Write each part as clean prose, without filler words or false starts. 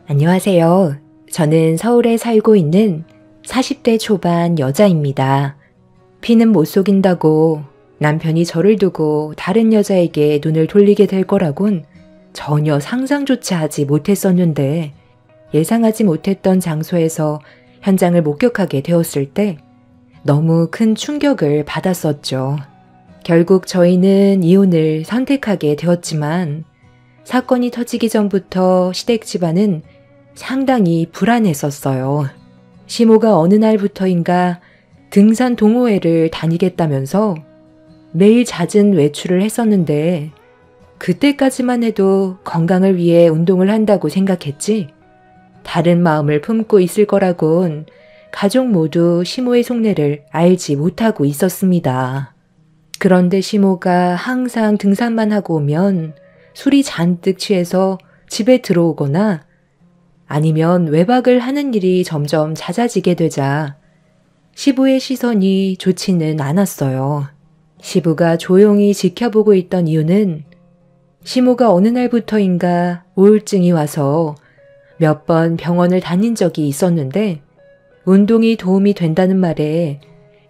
안녕하세요. 저는 서울에 살고 있는 40대 초반 여자입니다. 피는 못 속인다고 남편이 저를 두고 다른 여자에게 눈을 돌리게 될 거라곤 전혀 상상조차 하지 못했었는데 예상하지 못했던 장소에서 현장을 목격하게 되었을 때 너무 큰 충격을 받았었죠. 결국 저희는 이혼을 선택하게 되었지만 사건이 터지기 전부터 시댁 집안은 상당히 불안했었어요. 시모가 어느 날부터인가 등산 동호회를 다니겠다면서 매일 잦은 외출을 했었는데 그때까지만 해도 건강을 위해 운동을 한다고 생각했지 다른 마음을 품고 있을 거라곤 가족 모두 시모의 속내를 알지 못하고 있었습니다. 그런데 시모가 항상 등산만 하고 오면 술이 잔뜩 취해서 집에 들어오거나 아니면 외박을 하는 일이 점점 잦아지게 되자 시부의 시선이 좋지는 않았어요. 시부가 조용히 지켜보고 있던 이유는 시모가 어느 날부터인가 우울증이 와서 몇 번 병원을 다닌 적이 있었는데 운동이 도움이 된다는 말에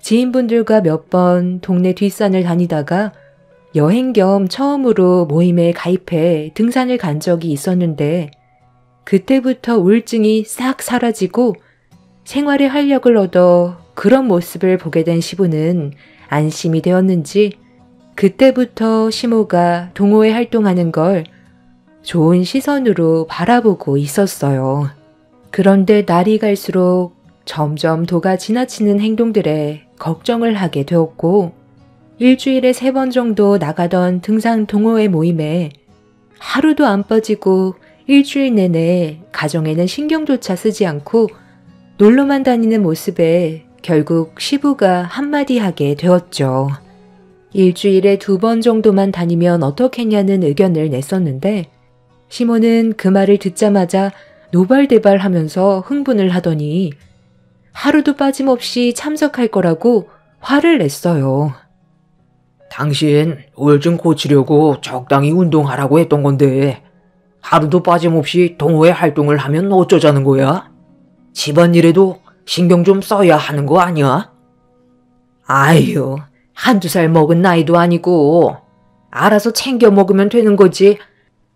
지인분들과 몇 번 동네 뒷산을 다니다가 여행 겸 처음으로 모임에 가입해 등산을 간 적이 있었는데 그때부터 우울증이 싹 사라지고 생활에 활력을 얻어 그런 모습을 보게 된 시부는 안심이 되었는지 그때부터 시모가 동호회 활동하는 걸 좋은 시선으로 바라보고 있었어요. 그런데 날이 갈수록 점점 도가 지나치는 행동들에 걱정을 하게 되었고 일주일에 3번 정도 나가던 등산 동호회 모임에 하루도 안 빠지고 일주일 내내 가정에는 신경조차 쓰지 않고 놀러만 다니는 모습에 결국 시부가 한마디 하게 되었죠. 일주일에 2번 정도만 다니면 어떻겠냐는 의견을 냈었는데 시모는 그 말을 듣자마자 노발대발 하면서 흥분을 하더니 하루도 빠짐없이 참석할 거라고 화를 냈어요. 당신 우울증 고치려고 적당히 운동하라고 했던 건데 하루도 빠짐없이 동호회 활동을 하면 어쩌자는 거야? 집안일에도 신경 좀 써야 하는 거 아니야? 아유, 1~2살 먹은 나이도 아니고 알아서 챙겨 먹으면 되는 거지.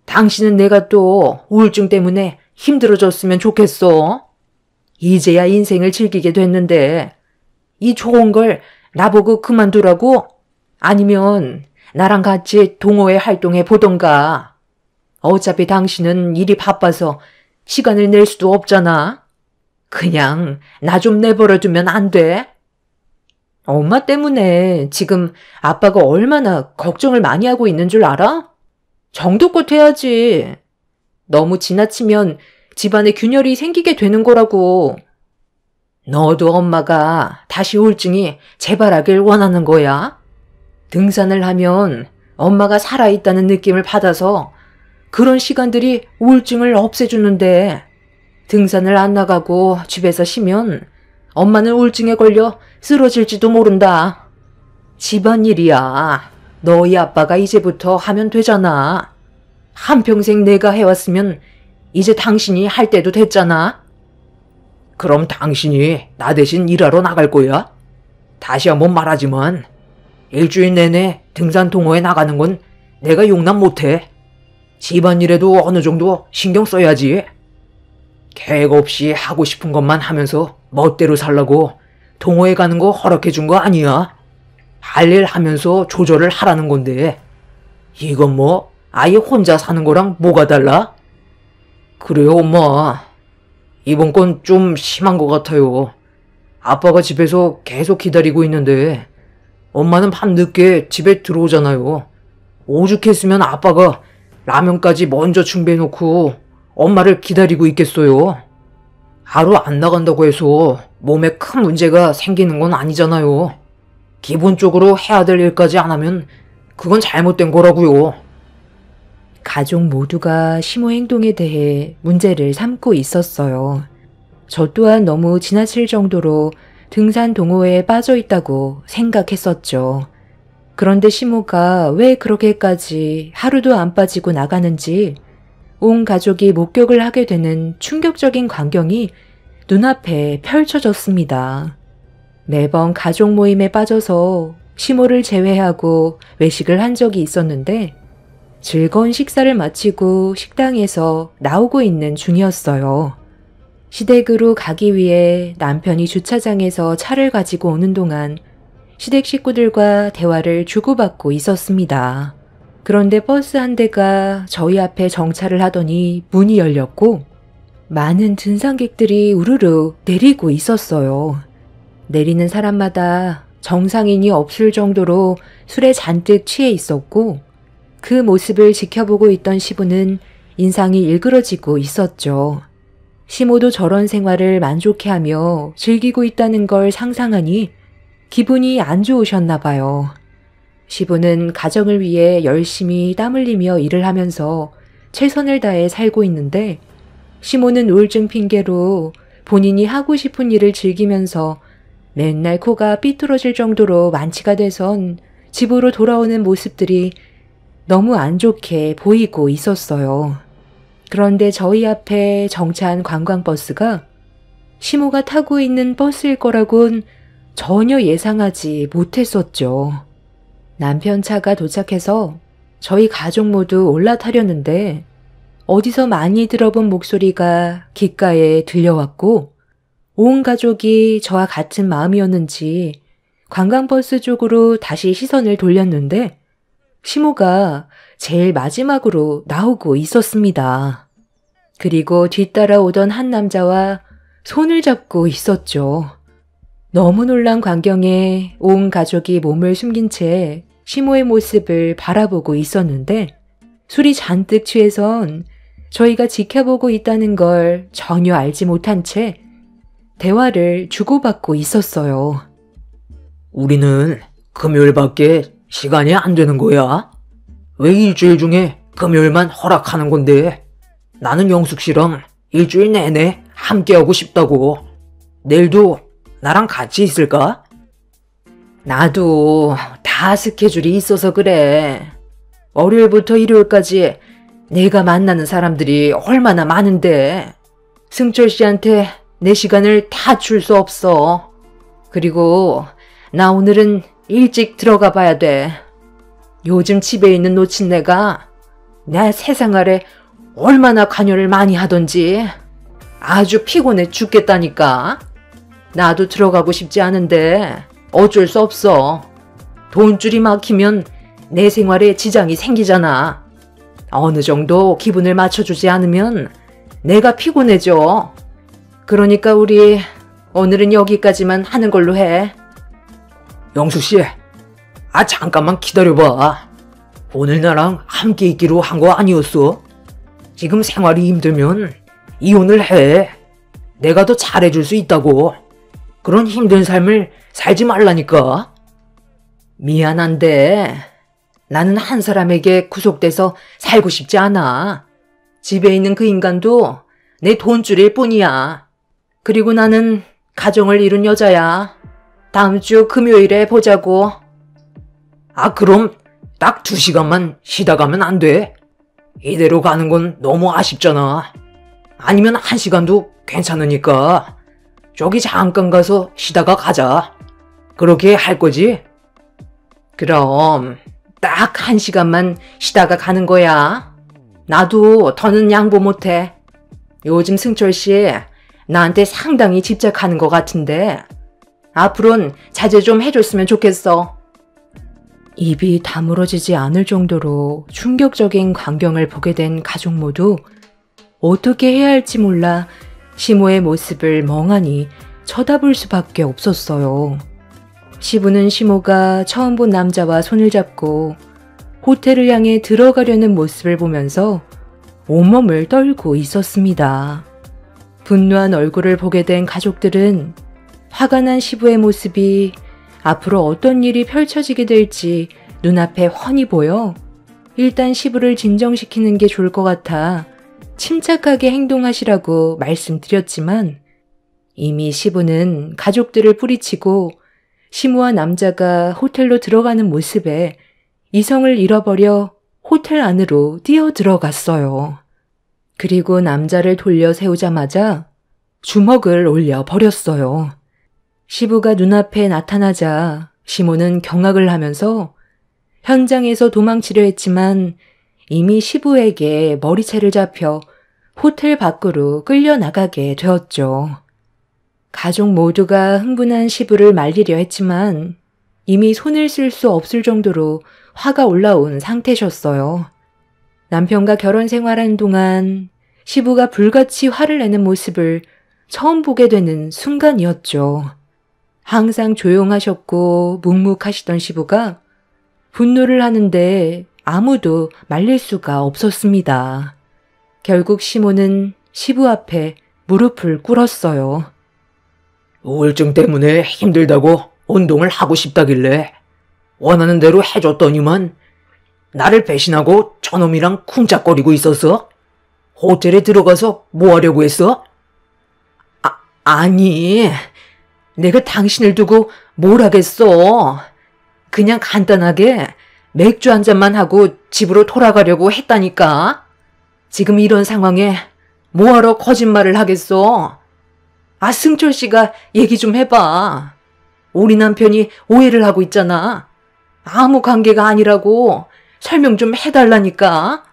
당신은 내가 또 우울증 때문에 힘들어졌으면 좋겠어. 이제야 인생을 즐기게 됐는데 이 좋은 걸 나보고 그만두라고? 아니면 나랑 같이 동호회 활동해 보던가. 어차피 당신은 일이 바빠서 시간을 낼 수도 없잖아. 그냥 나 좀 내버려두면 안 돼? 엄마 때문에 지금 아빠가 얼마나 걱정을 많이 하고 있는 줄 알아? 정도껏 해야지. 너무 지나치면 집안에 균열이 생기게 되는 거라고. 너도 엄마가 다시 우울증이 재발하길 원하는 거야? 등산을 하면 엄마가 살아있다는 느낌을 받아서 그런 시간들이 우울증을 없애주는데 등산을 안 나가고 집에서 쉬면 엄마는 우울증에 걸려 쓰러질지도 모른다. 집안일이야. 너희 아빠가 이제부터 하면 되잖아. 한평생 내가 해왔으면 이제 당신이 할 때도 됐잖아. 그럼 당신이 나 대신 일하러 나갈 거야? 다시 한번 말하지만 일주일 내내 등산 동호회 나가는 건 내가 용납 못해. 집안일에도 어느 정도 신경 써야지. 계획 없이 하고 싶은 것만 하면서 멋대로 살라고 동호회 가는 거 허락해 준 거 아니야. 할 일 하면서 조절을 하라는 건데 이건 뭐 아예 혼자 사는 거랑 뭐가 달라? 그래요 엄마. 이번 건 좀 심한 것 같아요. 아빠가 집에서 계속 기다리고 있는데 엄마는 밤늦게 집에 들어오잖아요. 오죽했으면 아빠가 라면까지 먼저 준비해놓고 엄마를 기다리고 있겠어요. 하루 안 나간다고 해서 몸에 큰 문제가 생기는 건 아니잖아요. 기본적으로 해야 될 일까지 안 하면 그건 잘못된 거라고요. 가족 모두가 시모 행동에 대해 문제를 삼고 있었어요. 저 또한 너무 지나칠 정도로 등산 동호회에 빠져 있다고 생각했었죠. 그런데 시모가 왜 그렇게까지 하루도 안 빠지고 나가는지 온 가족이 목격을 하게 되는 충격적인 광경이 눈앞에 펼쳐졌습니다. 매번 가족 모임에 빠져서 시모를 제외하고 외식을 한 적이 있었는데 즐거운 식사를 마치고 식당에서 나오고 있는 중이었어요. 시댁으로 가기 위해 남편이 주차장에서 차를 가지고 오는 동안 시댁 식구들과 대화를 주고받고 있었습니다. 그런데 버스 한 대가 저희 앞에 정차를 하더니 문이 열렸고 많은 등산객들이 우르르 내리고 있었어요. 내리는 사람마다 정상인이 없을 정도로 술에 잔뜩 취해 있었고 그 모습을 지켜보고 있던 시부는 인상이 일그러지고 있었죠. 시모도 저런 생활을 만족해하며 즐기고 있다는 걸 상상하니 기분이 안 좋으셨나 봐요. 시부는 가정을 위해 열심히 땀 흘리며 일을 하면서 최선을 다해 살고 있는데 시모는 우울증 핑계로 본인이 하고 싶은 일을 즐기면서 맨날 코가 삐뚤어질 정도로 만취가 돼선 집으로 돌아오는 모습들이 너무 안 좋게 보이고 있었어요. 그런데 저희 앞에 정차한 관광버스가 시모가 타고 있는 버스일 거라곤 전혀 예상하지 못했었죠. 남편 차가 도착해서 저희 가족 모두 올라타려는데 어디서 많이 들어본 목소리가 귓가에 들려왔고 온 가족이 저와 같은 마음이었는지 관광버스 쪽으로 다시 시선을 돌렸는데 시모가 제일 마지막으로 나오고 있었습니다. 그리고 뒤따라오던 한 남자와 손을 잡고 있었죠. 너무 놀란 광경에 온 가족이 몸을 숨긴 채 시모의 모습을 바라보고 있었는데 술이 잔뜩 취해선 저희가 지켜보고 있다는 걸 전혀 알지 못한 채 대화를 주고받고 있었어요. 우리는 금요일밖에 시간이 안 되는 거야? 왜 일주일 중에 금요일만 허락하는 건데? 나는 영숙 씨랑 일주일 내내 함께하고 싶다고. 내일도 나랑 같이 있을까? 나도 다 스케줄이 있어서 그래. 월요일부터 일요일까지 내가 만나는 사람들이 얼마나 많은데 승철 씨한테 내 시간을 다 줄 수 없어. 그리고 나 오늘은 일찍 들어가 봐야 돼. 요즘 집에 있는 노친네가 내 세상아래 얼마나 관여를 많이 하던지 아주 피곤해 죽겠다니까. 나도 들어가고 싶지 않은데 어쩔 수 없어. 돈줄이 막히면 내 생활에 지장이 생기잖아. 어느 정도 기분을 맞춰주지 않으면 내가 피곤해져. 그러니까 우리 오늘은 여기까지만 하는 걸로 해. 영숙 씨, 잠깐만 기다려봐. 오늘 나랑 함께 있기로 한 거 아니었어? 지금 생활이 힘들면 이혼을 해. 내가 더 잘해줄 수 있다고. 그런 힘든 삶을 살지 말라니까. 미안한데 나는 한 사람에게 구속돼서 살고 싶지 않아. 집에 있는 그 인간도 내 돈줄일 뿐이야. 그리고 나는 가정을 이룬 여자야. 다음 주 금요일에 보자고. 그럼 딱 2시간만 쉬다 가면 안 돼? 이대로 가는 건 너무 아쉽잖아. 아니면 1시간도 괜찮으니까 저기 잠깐 가서 쉬다가 가자. 그렇게 할 거지? 그럼 딱 1시간만 쉬다가 가는 거야. 나도 더는 양보 못해. 요즘 승철 씨 나한테 상당히 집착하는 것 같은데 앞으로는 자제 좀 해줬으면 좋겠어. 입이 다물어지지 않을 정도로 충격적인 광경을 보게 된 가족 모두 어떻게 해야 할지 몰라 시모의 모습을 멍하니 쳐다볼 수밖에 없었어요. 시부는 시모가 처음 본 남자와 손을 잡고 호텔을 향해 들어가려는 모습을 보면서 온몸을 떨고 있었습니다. 분노한 얼굴을 보게 된 가족들은 화가 난 시부의 모습이 앞으로 어떤 일이 펼쳐지게 될지 눈앞에 훤히 보여 일단 시부를 진정시키는 게 좋을 것 같아 침착하게 행동하시라고 말씀드렸지만 이미 시부는 가족들을 뿌리치고 시모와 남자가 호텔로 들어가는 모습에 이성을 잃어버려 호텔 안으로 뛰어 들어갔어요. 그리고 남자를 돌려 세우자마자 주먹을 올려 버렸어요. 시부가 눈앞에 나타나자 시모는 경악을 하면서 현장에서 도망치려 했지만 이미 시부에게 머리채를 잡혀 호텔 밖으로 끌려나가게 되었죠. 가족 모두가 흥분한 시부를 말리려 했지만 이미 손을 쓸 수 없을 정도로 화가 올라온 상태셨어요. 남편과 결혼 생활하는 동안 시부가 불같이 화를 내는 모습을 처음 보게 되는 순간이었죠. 항상 조용하셨고 묵묵하시던 시부가 분노를 하는데 아무도 말릴 수가 없었습니다. 결국 시모는 시부 앞에 무릎을 꿇었어요. 우울증 때문에 힘들다고 운동을 하고 싶다길래 원하는 대로 해줬더니만 나를 배신하고 저놈이랑 쿵짝거리고 있었어? 호텔에 들어가서 뭐 하려고 했어? 아니, 내가 당신을 두고 뭘 하겠어. 그냥 간단하게 맥주 한 잔만 하고 집으로 돌아가려고 했다니까. 지금 이런 상황에 뭐하러 거짓말을 하겠어. 승철 씨가 얘기 좀 해봐. 우리 남편이 오해를 하고 있잖아. 아무 관계가 아니라고 설명 좀 해달라니까.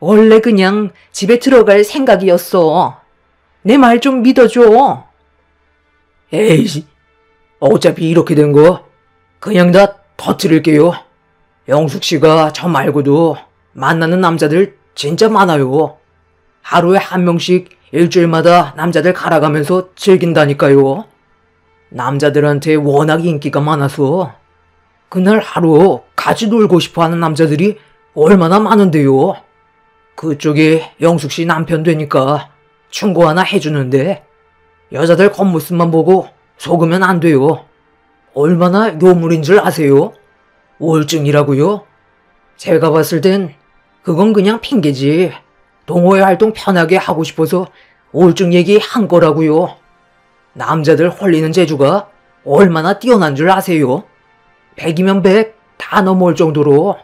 원래 그냥 집에 들어갈 생각이었어. 내 말 좀 믿어줘. 에이씨, 어차피 이렇게 된 거 그냥 다 터뜨릴게요. 영숙 씨가 저 말고도 만나는 남자들 진짜 많아요. 하루에 한 명씩 일주일마다 남자들 갈아가면서 즐긴다니까요. 남자들한테 워낙 인기가 많아서 그날 하루 같이 놀고 싶어하는 남자들이 얼마나 많은데요. 그쪽이 영숙 씨 남편 되니까 충고 하나 해주는데 여자들 겉모습만 보고 속으면 안 돼요. 얼마나 요물인 줄 아세요? 우울증이라고요? 제가 봤을 땐 그건 그냥 핑계지. 동호회 활동 편하게 하고 싶어서 우울증 얘기한 거라고요. 남자들 홀리는 재주가 얼마나 뛰어난 줄 아세요? 100이면 100 다 넘어올 정도로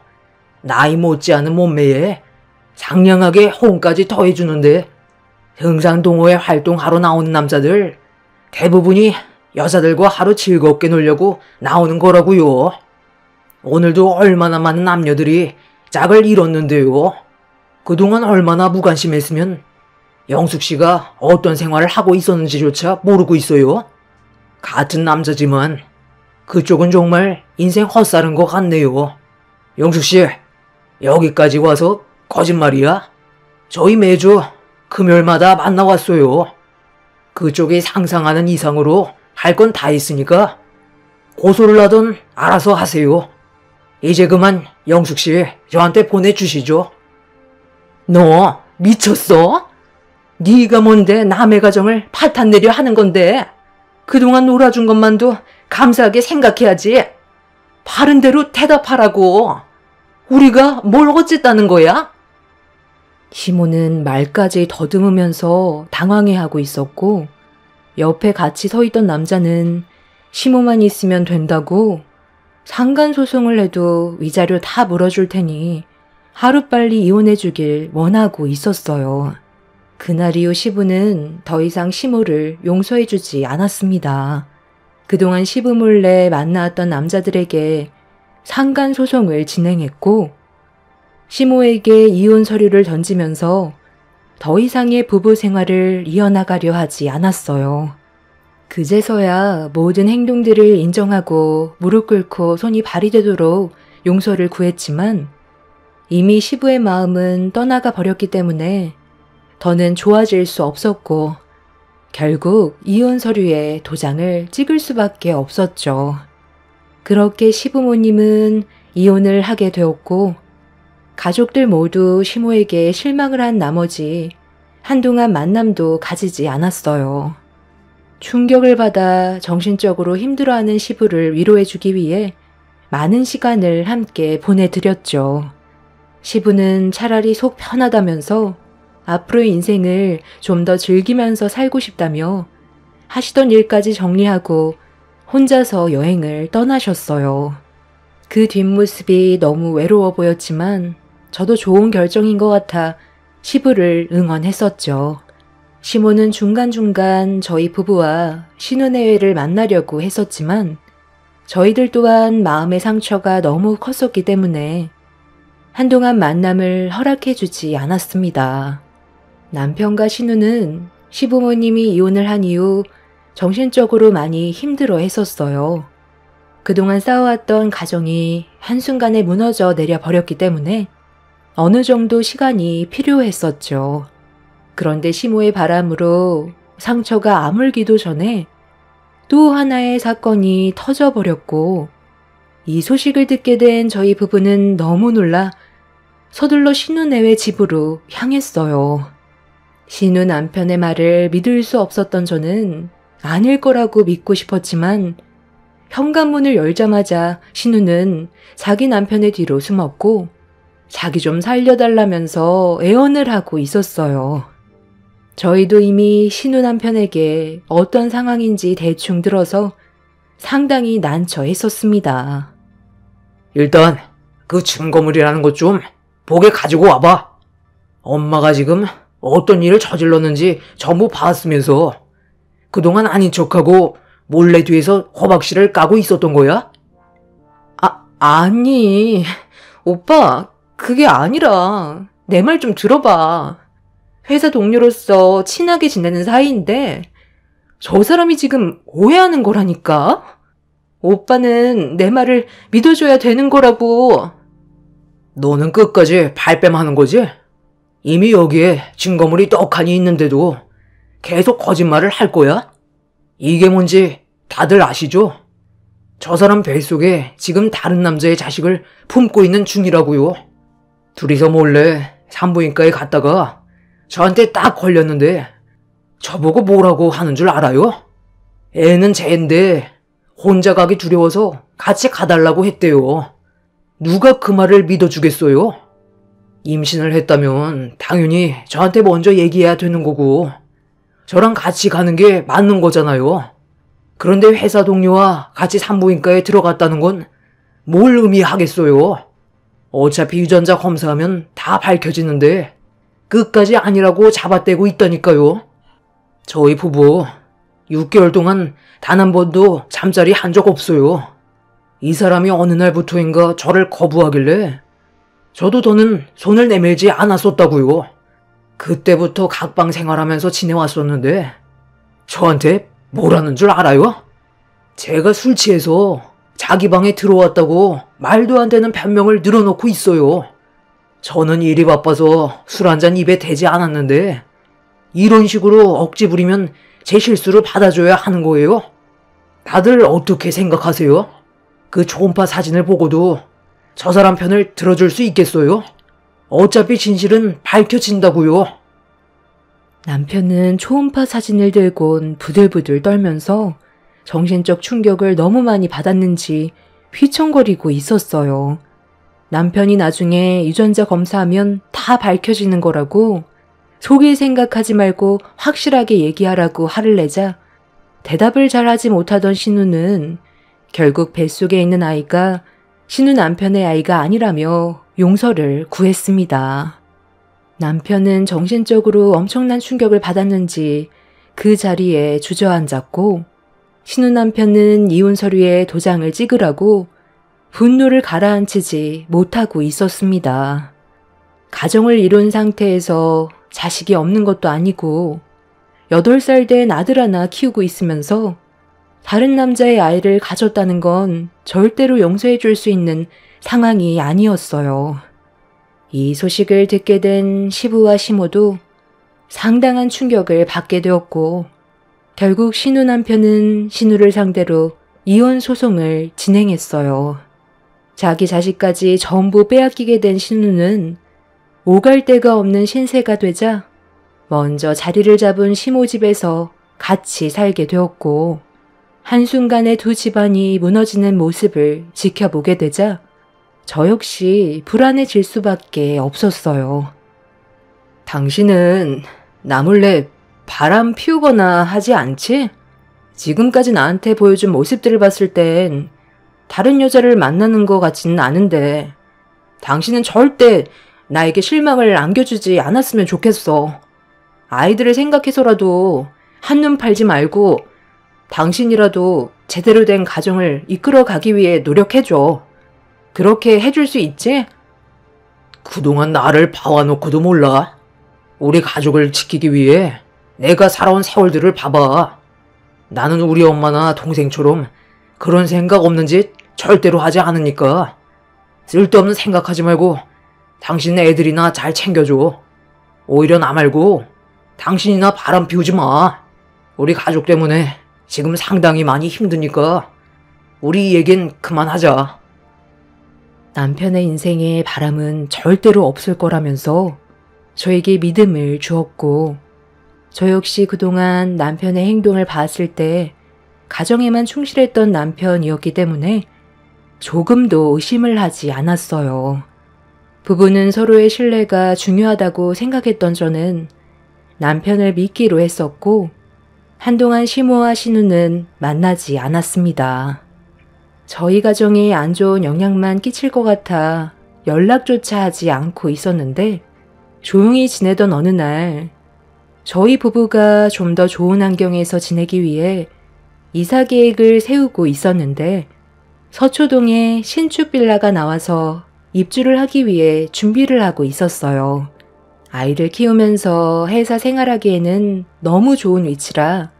나이 못지않은 몸매에 상냥하게 호응까지 더해주는데 등산 동호회 활동하러 나오는 남자들 대부분이 여자들과 하루 즐겁게 놀려고 나오는 거라고요. 오늘도 얼마나 많은 남녀들이 짝을 잃었는데요. 그동안 얼마나 무관심했으면 영숙 씨가 어떤 생활을 하고 있었는지조차 모르고 있어요. 같은 남자지만 그쪽은 정말 인생 헛살은 것 같네요. 영숙 씨, 여기까지 와서 거짓말이야? 저희 매주 금요일마다 만나왔어요. 그쪽이 상상하는 이상으로 할 건 다 있으니까 고소를 하든 알아서 하세요. 이제 그만 영숙 씨 저한테 보내주시죠. 너 미쳤어? 네가 뭔데 남의 가정을 파탄내려 하는 건데 그동안 놀아준 것만도 감사하게 생각해야지. 바른 대로 대답하라고. 우리가 뭘 어쨌다는 거야? 시모는 말까지 더듬으면서 당황해하고 있었고 옆에 같이 서 있던 남자는 시모만 있으면 된다고 상간소송을 해도 위자료 다 물어줄 테니 하루빨리 이혼해주길 원하고 있었어요. 그날 이후 시부는 더 이상 시모를 용서해주지 않았습니다. 그동안 시부 몰래 만나왔던 남자들에게 상간소송을 진행했고 시모에게 이혼 서류를 던지면서 더 이상의 부부 생활을 이어나가려 하지 않았어요. 그제서야 모든 행동들을 인정하고 무릎 꿇고 손이 발이 되도록 용서를 구했지만 이미 시부의 마음은 떠나가 버렸기 때문에 더는 좋아질 수 없었고 결국 이혼 서류에 도장을 찍을 수밖에 없었죠. 그렇게 시부모님은 이혼을 하게 되었고 가족들 모두 시모에게 실망을 한 나머지 한동안 만남도 가지지 않았어요. 충격을 받아 정신적으로 힘들어하는 시부를 위로해주기 위해 많은 시간을 함께 보내드렸죠. 시부는 차라리 속 편하다면서 앞으로의 인생을 좀 더 즐기면서 살고 싶다며 하시던 일까지 정리하고 혼자서 여행을 떠나셨어요. 그 뒷모습이 너무 외로워 보였지만 저도 좋은 결정인 것 같아 시부를 응원했었죠. 시모는 중간중간 저희 부부와 신혼여행을 만나려고 했었지만 저희들 또한 마음의 상처가 너무 컸었기 때문에 한동안 만남을 허락해주지 않았습니다. 남편과 신우는 시부모님이 이혼을 한 이후 정신적으로 많이 힘들어 했었어요. 그동안 쌓아왔던 가정이 한순간에 무너져 내려버렸기 때문에 어느 정도 시간이 필요했었죠. 그런데 시모의 바람으로 상처가 아물기도 전에 또 하나의 사건이 터져버렸고 이 소식을 듣게 된 저희 부부는 너무 놀라 서둘러 신우네외 집으로 향했어요. 신우 남편의 말을 믿을 수 없었던 저는 아닐 거라고 믿고 싶었지만 현관문을 열자마자 신우는 자기 남편의 뒤로 숨었고 자기 좀 살려달라면서 애원을 하고 있었어요. 저희도 이미 신우 남편에게 어떤 상황인지 대충 들어서 상당히 난처했었습니다. 일단 그 증거물이라는 것 좀 보게 가지고 와봐. 엄마가 지금 어떤 일을 저질렀는지 전부 봤으면서 그동안 아닌 척하고 몰래 뒤에서 허박씨를 까고 있었던 거야? 아니, 오빠, 그게 아니라 내 말 좀 들어봐. 회사 동료로서 친하게 지내는 사이인데 저 사람이 지금 오해하는 거라니까? 오빠는 내 말을 믿어줘야 되는 거라고. 너는 끝까지 발뺌하는 거지? 이미 여기에 증거물이 떡하니 있는데도 계속 거짓말을 할 거야? 이게 뭔지 다들 아시죠? 저 사람 뱃속에 지금 다른 남자의 자식을 품고 있는 중이라고요. 둘이서 몰래 산부인과에 갔다가 저한테 딱 걸렸는데 저보고 뭐라고 하는 줄 알아요? 애는 쟤인데 혼자 가기 두려워서 같이 가달라고 했대요. 누가 그 말을 믿어주겠어요? 임신을 했다면 당연히 저한테 먼저 얘기해야 되는 거고 저랑 같이 가는 게 맞는 거잖아요. 그런데 회사 동료와 같이 산부인과에 들어갔다는 건 뭘 의미하겠어요? 어차피 유전자 검사하면 다 밝혀지는데 끝까지 아니라고 잡아떼고 있다니까요. 저희 부부 6개월 동안 단 한 번도 잠자리 한 적 없어요. 이 사람이 어느 날부터인가 저를 거부하길래 저도 더는 손을 내밀지 않았었다고요. 그때부터 각방 생활하면서 지내왔었는데 저한테 뭐라는 줄 알아요? 제가 술 취해서 자기 방에 들어왔다고 말도 안 되는 변명을 늘어놓고 있어요. 저는 일이 바빠서 술 한잔 입에 대지 않았는데 이런 식으로 억지 부리면 제 실수를 받아줘야 하는 거예요? 다들 어떻게 생각하세요? 그 초음파 사진을 보고도 저 사람 편을 들어줄 수 있겠어요? 어차피 진실은 밝혀진다고요. 남편은 초음파 사진을 들곤 부들부들 떨면서 정신적 충격을 너무 많이 받았는지 휘청거리고 있었어요. 남편이 나중에 유전자 검사하면 다 밝혀지는 거라고 속일 생각하지 말고 확실하게 얘기하라고 화를 내자 대답을 잘하지 못하던 신우는 결국 뱃속에 있는 아이가 신우 남편의 아이가 아니라며 용서를 구했습니다. 남편은 정신적으로 엄청난 충격을 받았는지 그 자리에 주저앉았고 신우 남편은 이혼 서류에 도장을 찍으라고 분노를 가라앉히지 못하고 있었습니다. 가정을 이룬 상태에서 자식이 없는 것도 아니고 8살 된 아들 하나 키우고 있으면서 다른 남자의 아이를 가졌다는 건 절대로 용서해 줄 수 있는 상황이 아니었어요. 이 소식을 듣게 된 시부와 시모도 상당한 충격을 받게 되었고 결국 신우 남편은 신우를 상대로 이혼 소송을 진행했어요. 자기 자식까지 전부 빼앗기게 된 신우는 오갈 데가 없는 신세가 되자 먼저 자리를 잡은 시모 집에서 같이 살게 되었고 한순간에 두 집안이 무너지는 모습을 지켜보게 되자 저 역시 불안해질 수밖에 없었어요. 당신은 나 몰래 바람 피우거나 하지 않지? 지금까지 나한테 보여준 모습들을 봤을 땐 다른 여자를 만나는 것 같지는 않은데 당신은 절대 나에게 실망을 안겨주지 않았으면 좋겠어. 아이들을 생각해서라도 한눈 팔지 말고 당신이라도 제대로 된 가정을 이끌어가기 위해 노력해줘. 그렇게 해줄 수 있지? 그동안 나를 봐와놓고도 몰라. 우리 가족을 지키기 위해 내가 살아온 세월들을 봐봐. 나는 우리 엄마나 동생처럼 그런 생각 없는 짓 절대로 하지 않으니까 쓸데없는 생각하지 말고 당신 애들이나 잘 챙겨줘. 오히려 나 말고 당신이나 바람 피우지 마. 우리 가족 때문에 지금 상당히 많이 힘드니까 우리 얘긴 그만하자. 남편의 인생에 바람은 절대로 없을 거라면서 저에게 믿음을 주었고, 저 역시 그동안 남편의 행동을 봤을 때 가정에만 충실했던 남편이었기 때문에 조금도 의심을 하지 않았어요. 부부는 서로의 신뢰가 중요하다고 생각했던 저는 남편을 믿기로 했었고, 한동안 시모와 신우는 만나지 않았습니다. 저희 가정에 안 좋은 영향만 끼칠 것 같아 연락조차 하지 않고 있었는데, 조용히 지내던 어느 날 저희 부부가 좀 더 좋은 환경에서 지내기 위해 이사 계획을 세우고 있었는데, 서초동에 신축 빌라가 나와서 입주를 하기 위해 준비를 하고 있었어요. 아이를 키우면서 회사 생활하기에는 너무 좋은 위치라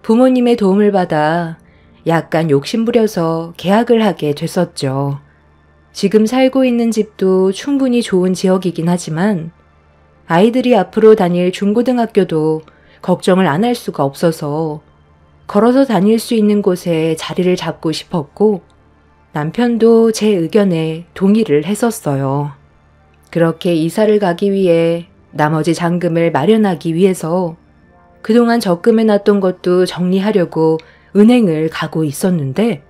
부모님의 도움을 받아 약간 욕심부려서 계약을 하게 됐었죠. 지금 살고 있는 집도 충분히 좋은 지역이긴 하지만 아이들이 앞으로 다닐 중고등학교도 걱정을 안 할 수가 없어서 걸어서 다닐 수 있는 곳에 자리를 잡고 싶었고, 남편도 제 의견에 동의를 했었어요. 그렇게 이사를 가기 위해 나머지 잔금을 마련하기 위해서 그동안 적금해놨던 것도 정리하려고 은행을 가고 있었는데,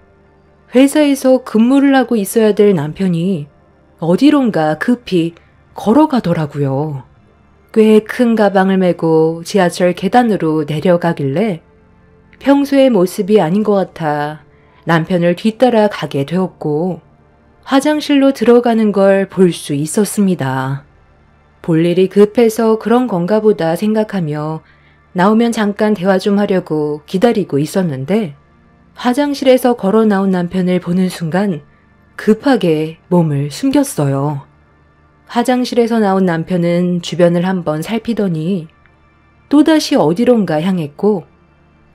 회사에서 근무를 하고 있어야 될 남편이 어디론가 급히 걸어가더라고요. 꽤 큰 가방을 메고 지하철 계단으로 내려가길래 평소의 모습이 아닌 것 같아 남편을 뒤따라 가게 되었고, 화장실로 들어가는 걸 볼 수 있었습니다. 볼 일이 급해서 그런 건가 보다 생각하며 나오면 잠깐 대화 좀 하려고 기다리고 있었는데, 화장실에서 걸어 나온 남편을 보는 순간 급하게 몸을 숨겼어요. 화장실에서 나온 남편은 주변을 한번 살피더니 또다시 어디론가 향했고,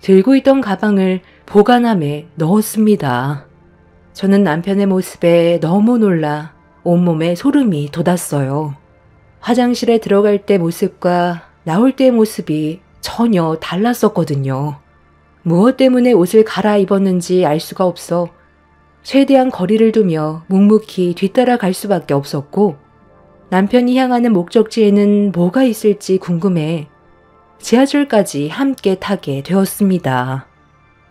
들고 있던 가방을 보관함에 넣었습니다. 저는 남편의 모습에 너무 놀라 온몸에 소름이 돋았어요. 화장실에 들어갈 때 모습과 나올 때의 모습이 전혀 달랐었거든요. 무엇 때문에 옷을 갈아입었는지 알 수가 없어 최대한 거리를 두며 묵묵히 뒤따라갈 수밖에 없었고, 남편이 향하는 목적지에는 뭐가 있을지 궁금해 지하철까지 함께 타게 되었습니다.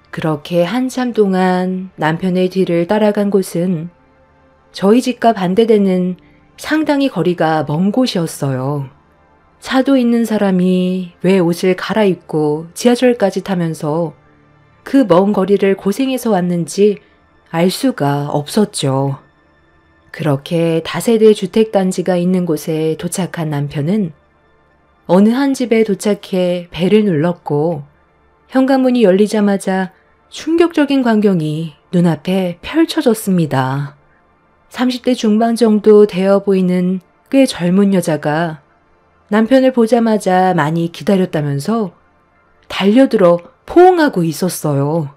그렇게 한참 동안 남편의 뒤를 따라간 곳은 저희 집과 반대되는 상당히 거리가 먼 곳이었어요. 차도 있는 사람이 왜 옷을 갈아입고 지하철까지 타면서 그 먼 거리를 고생해서 왔는지 알 수가 없었죠. 그렇게 다세대 주택단지가 있는 곳에 도착한 남편은 어느 한 집에 도착해 벨을 눌렀고, 현관문이 열리자마자 충격적인 광경이 눈앞에 펼쳐졌습니다. 30대 중반 정도 되어 보이는 꽤 젊은 여자가 남편을 보자마자 많이 기다렸다면서 달려들어 포옹하고 있었어요.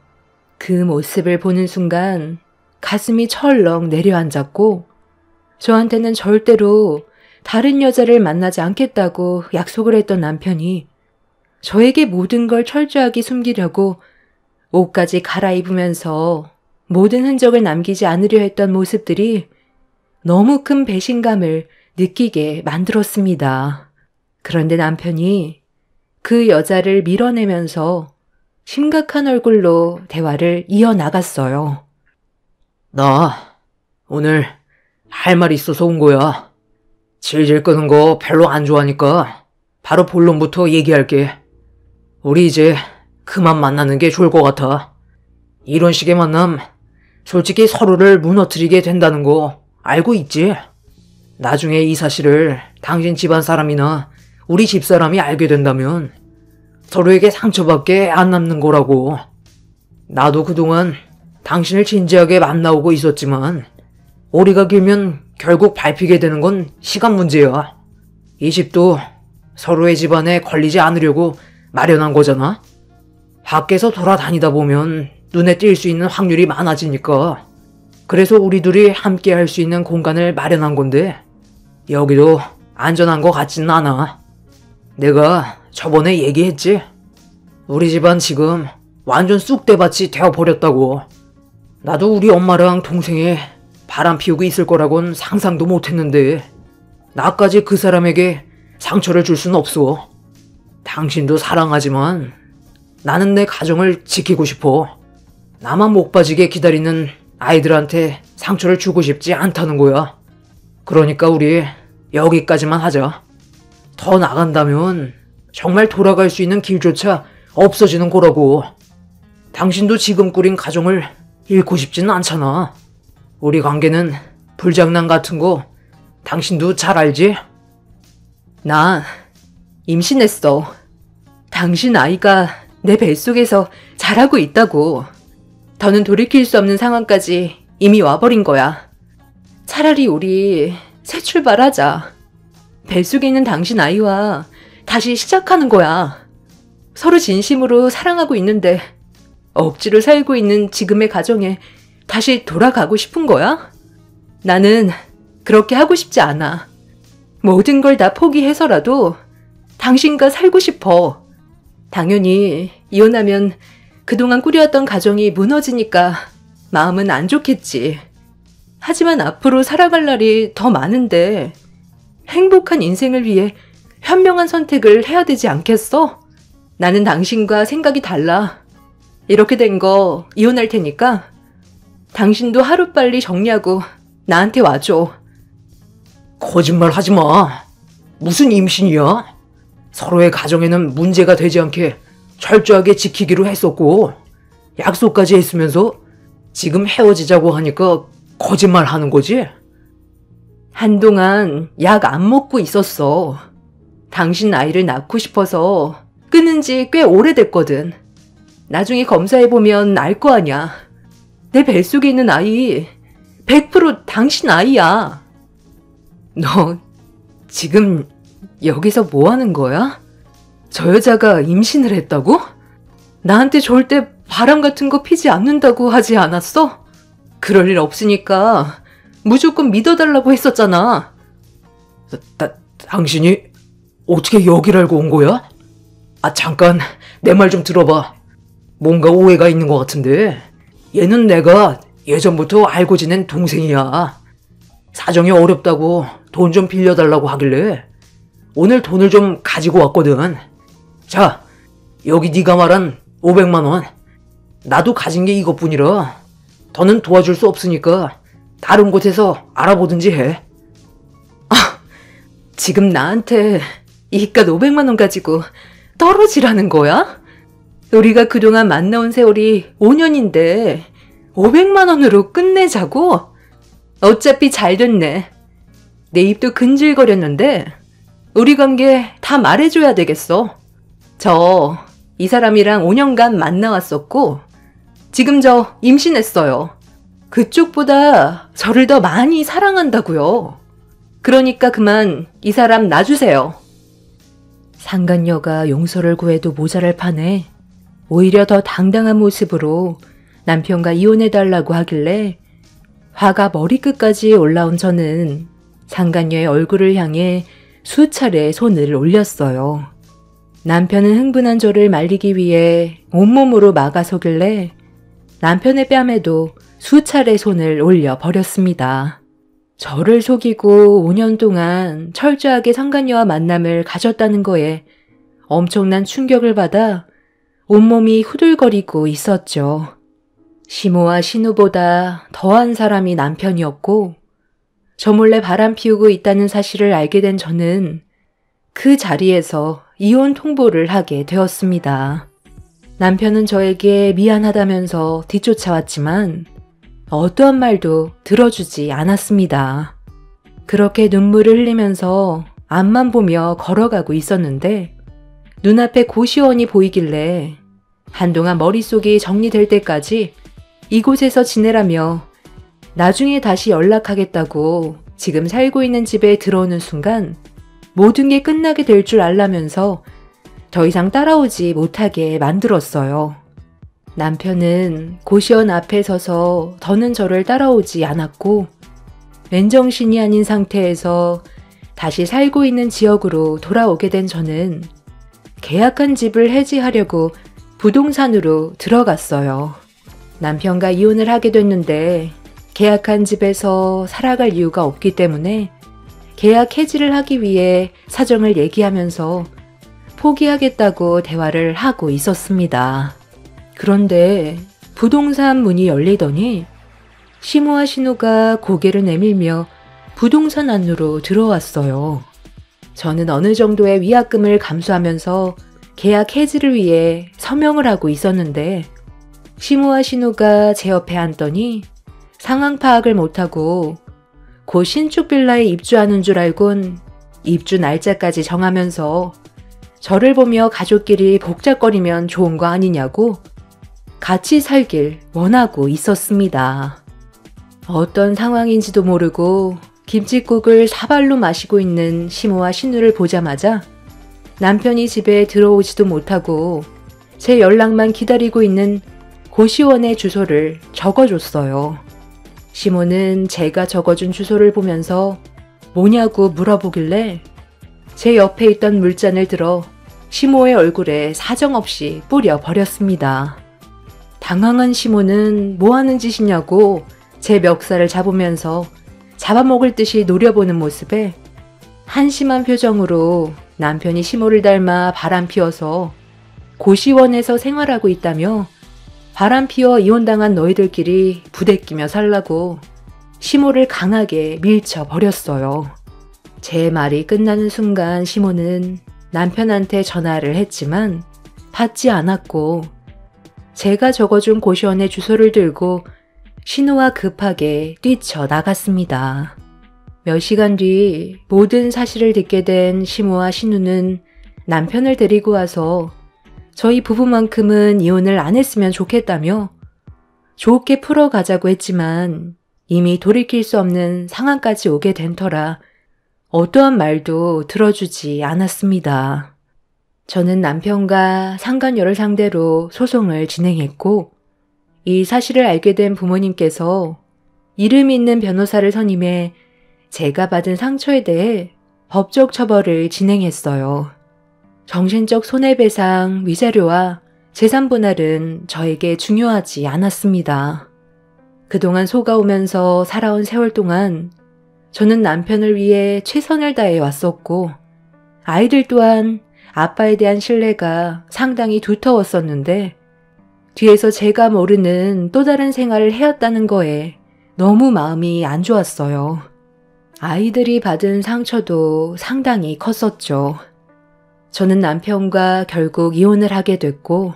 그 모습을 보는 순간 가슴이 철렁 내려앉았고, 저한테는 절대로 다른 여자를 만나지 않겠다고 약속을 했던 남편이 저에게 모든 걸 철저하게 숨기려고 옷까지 갈아입으면서 모든 흔적을 남기지 않으려 했던 모습들이 너무 큰 배신감을 느끼게 만들었습니다. 그런데 남편이 그 여자를 밀어내면서 심각한 얼굴로 대화를 이어나갔어요. 나 오늘 할 말 있어서 온 거야. 질질 끄는 거 별로 안 좋아하니까 바로 본론부터 얘기할게. 우리 이제 그만 만나는 게 좋을 것 같아. 이런 식의 만남 솔직히 서로를 무너뜨리게 된다는 거 알고 있지? 나중에 이 사실을 당신 집안 사람이나 우리 집 사람이 알게 된다면 서로에게 상처밖에 안 남는 거라고. 나도 그동안 당신을 진지하게 만나오고 있었지만 오리가 길면 결국 밟히게 되는 건 시간 문제야. 이 집도 서로의 집안에 걸리지 않으려고 마련한 거잖아. 밖에서 돌아다니다 보면 눈에 띌 수 있는 확률이 많아지니까. 그래서 우리 둘이 함께 할 수 있는 공간을 마련한 건데 여기도 안전한 것 같지는 않아. 내가 저번에 얘기했지? 우리 집안 지금 완전 쑥대밭이 되어버렸다고. 나도 우리 엄마랑 동생이 바람 피우고 있을 거라곤 상상도 못했는데 나까지 그 사람에게 상처를 줄 순 없어. 당신도 사랑하지만 나는 내 가정을 지키고 싶어. 나만 목 빠지게 기다리는 아이들한테 상처를 주고 싶지 않다는 거야. 그러니까 우리 여기까지만 하자. 더 나간다면 정말 돌아갈 수 있는 길조차 없어지는 거라고. 당신도 지금 꾸린 가정을 잃고 싶지는 않잖아. 우리 관계는 불장난 같은 거 당신도 잘 알지? 나 임신했어. 당신 아이가 내 뱃속에서 자라고 있다고. 더는 돌이킬 수 없는 상황까지 이미 와버린 거야. 차라리 우리 새 출발하자. 뱃속에 있는 당신 아이와 다시 시작하는 거야. 서로 진심으로 사랑하고 있는데 억지로 살고 있는 지금의 가정에 다시 돌아가고 싶은 거야? 나는 그렇게 하고 싶지 않아. 모든 걸 다 포기해서라도 당신과 살고 싶어. 당연히 이혼하면 그동안 꾸려왔던 가정이 무너지니까 마음은 안 좋겠지. 하지만 앞으로 살아갈 날이 더 많은데 행복한 인생을 위해 현명한 선택을 해야 되지 않겠어? 나는 당신과 생각이 달라. 이렇게 된 거 이혼할 테니까 당신도 하루빨리 정리하고 나한테 와줘. 거짓말 하지 마. 무슨 임신이야? 서로의 가정에는 문제가 되지 않게 철저하게 지키기로 했었고 약속까지 했으면서 지금 헤어지자고 하니까 거짓말 하는 거지? 한동안 약 안 먹고 있었어. 당신 아이를 낳고 싶어서 끊은 지 꽤 오래됐거든. 나중에 검사해보면 알 거 아냐. 내 뱃속에 있는 아이 100% 당신 아이야. 너 지금 여기서 뭐 하는 거야? 저 여자가 임신을 했다고? 나한테 절대 바람 같은 거 피지 않는다고 하지 않았어? 그럴 일 없으니까 무조건 믿어달라고 했었잖아. 당신이 어떻게 여길 알고 온 거야? 잠깐 내 말 좀 들어봐. 뭔가 오해가 있는 것 같은데 얘는 내가 예전부터 알고 지낸 동생이야. 사정이 어렵다고 돈 좀 빌려달라고 하길래 오늘 돈을 좀 가지고 왔거든. 자, 여기 네가 말한 500만 원. 나도 가진 게 이것뿐이라 더는 도와줄 수 없으니까 다른 곳에서 알아보든지 해. 지금 나한테 이깟 500만 원 가지고 떨어지라는 거야? 우리가 그동안 만나온 세월이 5년인데 500만 원으로 끝내자고? 어차피 잘 됐네. 내 입도 근질거렸는데 우리 관계 다 말해줘야 되겠어. 이 사람이랑 5년간 만나왔었고 지금 저 임신했어요. 그쪽보다 저를 더 많이 사랑한다고요. 그러니까 그만 이 사람 놔주세요. 상간녀가 용서를 구해도 모자랄 판에 오히려 더 당당한 모습으로 남편과 이혼해달라고 하길래 화가 머리끝까지 올라온 저는 상간녀의 얼굴을 향해 수차례 손을 올렸어요. 남편은 흥분한 저를 말리기 위해 온몸으로 막아서길래 남편의 뺨에도 수차례 손을 올려 버렸습니다. 저를 속이고 5년 동안 철저하게 상간녀와 만남을 가졌다는 거에 엄청난 충격을 받아 온몸이 후들거리고 있었죠. 시모와 신우보다 더한 사람이 남편이었고 저 몰래 바람 피우고 있다는 사실을 알게 된 저는 그 자리에서 이혼 통보를 하게 되었습니다. 남편은 저에게 미안하다면서 뒤쫓아왔지만 어떠한 말도 들어주지 않았습니다. 그렇게 눈물을 흘리면서 앞만 보며 걸어가고 있었는데 눈앞에 고시원이 보이길래 한동안 머릿속이 정리될 때까지 이곳에서 지내라며 나중에 다시 연락하겠다고 지금 살고 있는 집에 들어오는 순간 모든 게 끝나게 될 줄 알라면서 더 이상 따라오지 못하게 만들었어요. 남편은 고시원 앞에 서서 더는 저를 따라오지 않았고 맨정신이 아닌 상태에서 다시 살고 있는 지역으로 돌아오게 된 저는 계약한 집을 해지하려고 부동산으로 들어갔어요. 남편과 이혼을 하게 됐는데 계약한 집에서 살아갈 이유가 없기 때문에 계약 해지를 하기 위해 사정을 얘기하면서 포기하겠다고 대화를 하고 있었습니다. 그런데 부동산 문이 열리더니 시모와 신우가 고개를 내밀며 부동산 안으로 들어왔어요. 저는 어느 정도의 위약금을 감수하면서 계약 해지를 위해 서명을 하고 있었는데 시모와 신우가 제 옆에 앉더니 상황 파악을 못하고 곧 신축 빌라에 입주하는 줄 알곤 입주 날짜까지 정하면서 저를 보며 가족끼리 복잡거리면 좋은 거 아니냐고 같이 살길 원하고 있었습니다. 어떤 상황인지도 모르고 김칫국을 사발로 마시고 있는 시모와 신우를 보자마자 남편이 집에 들어오지도 못하고 제 연락만 기다리고 있는 고시원의 주소를 적어줬어요. 시모는 제가 적어준 주소를 보면서 뭐냐고 물어보길래 제 옆에 있던 물잔을 들어 시모의 얼굴에 사정없이 뿌려버렸습니다. 당황한 시모는 뭐하는 짓이냐고 제 멱살을 잡으면서 잡아먹을 듯이 노려보는 모습에 한심한 표정으로 남편이 시모를 닮아 바람피워서 고시원에서 생활하고 있다며 바람피워 이혼당한 너희들끼리 부대끼며 살라고 시모를 강하게 밀쳐버렸어요. 제 말이 끝나는 순간 시모는 남편한테 전화를 했지만 받지 않았고 제가 적어준 고시원의 주소를 들고 신우와 급하게 뛰쳐나갔습니다. 몇 시간 뒤 모든 사실을 듣게 된 시모와 신우는 남편을 데리고 와서 저희 부부만큼은 이혼을 안 했으면 좋겠다며 좋게 풀어가자고 했지만 이미 돌이킬 수 없는 상황까지 오게 된 터라 어떠한 말도 들어주지 않았습니다. 저는 남편과 상간녀를 상대로 소송을 진행했고 이 사실을 알게 된 부모님께서 이름 있는 변호사를 선임해 제가 받은 상처에 대해 법적 처벌을 진행했어요. 정신적 손해배상, 위자료와 재산 분할은 저에게 중요하지 않았습니다. 그동안 속아오면서 살아온 세월 동안 저는 남편을 위해 최선을 다해 왔었고 아이들 또한 아빠에 대한 신뢰가 상당히 두터웠었는데 뒤에서 제가 모르는 또 다른 생활을 해왔다는 거에 너무 마음이 안 좋았어요. 아이들이 받은 상처도 상당히 컸었죠. 저는 남편과 결국 이혼을 하게 됐고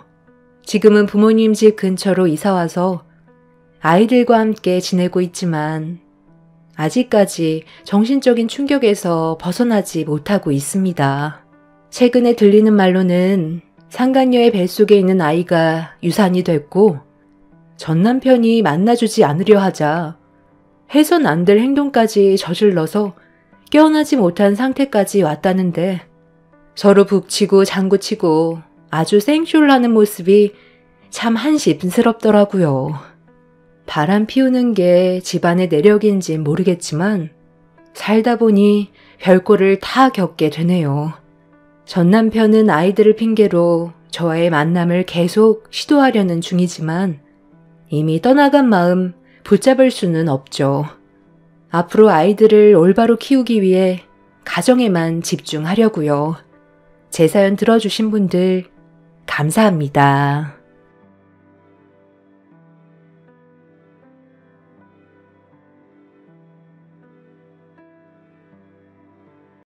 지금은 부모님 집 근처로 이사와서 아이들과 함께 지내고 있지만 아직까지 정신적인 충격에서 벗어나지 못하고 있습니다. 최근에 들리는 말로는 상간녀의 뱃속에 있는 아이가 유산이 됐고 전 남편이 만나주지 않으려 하자 해선 안 될 행동까지 저질러서 깨어나지 못한 상태까지 왔다는데 서로 북치고 장구치고 아주 생쇼를 하는 모습이 참 한심스럽더라고요. 바람 피우는 게 집안의 내력인지 모르겠지만 살다 보니 별꼴을 다 겪게 되네요. 전 남편은 아이들을 핑계로 저와의 만남을 계속 시도하려는 중이지만 이미 떠나간 마음 붙잡을 수는 없죠. 앞으로 아이들을 올바로 키우기 위해 가정에만 집중하려고요. 제 사연 들어주신 분들 감사합니다.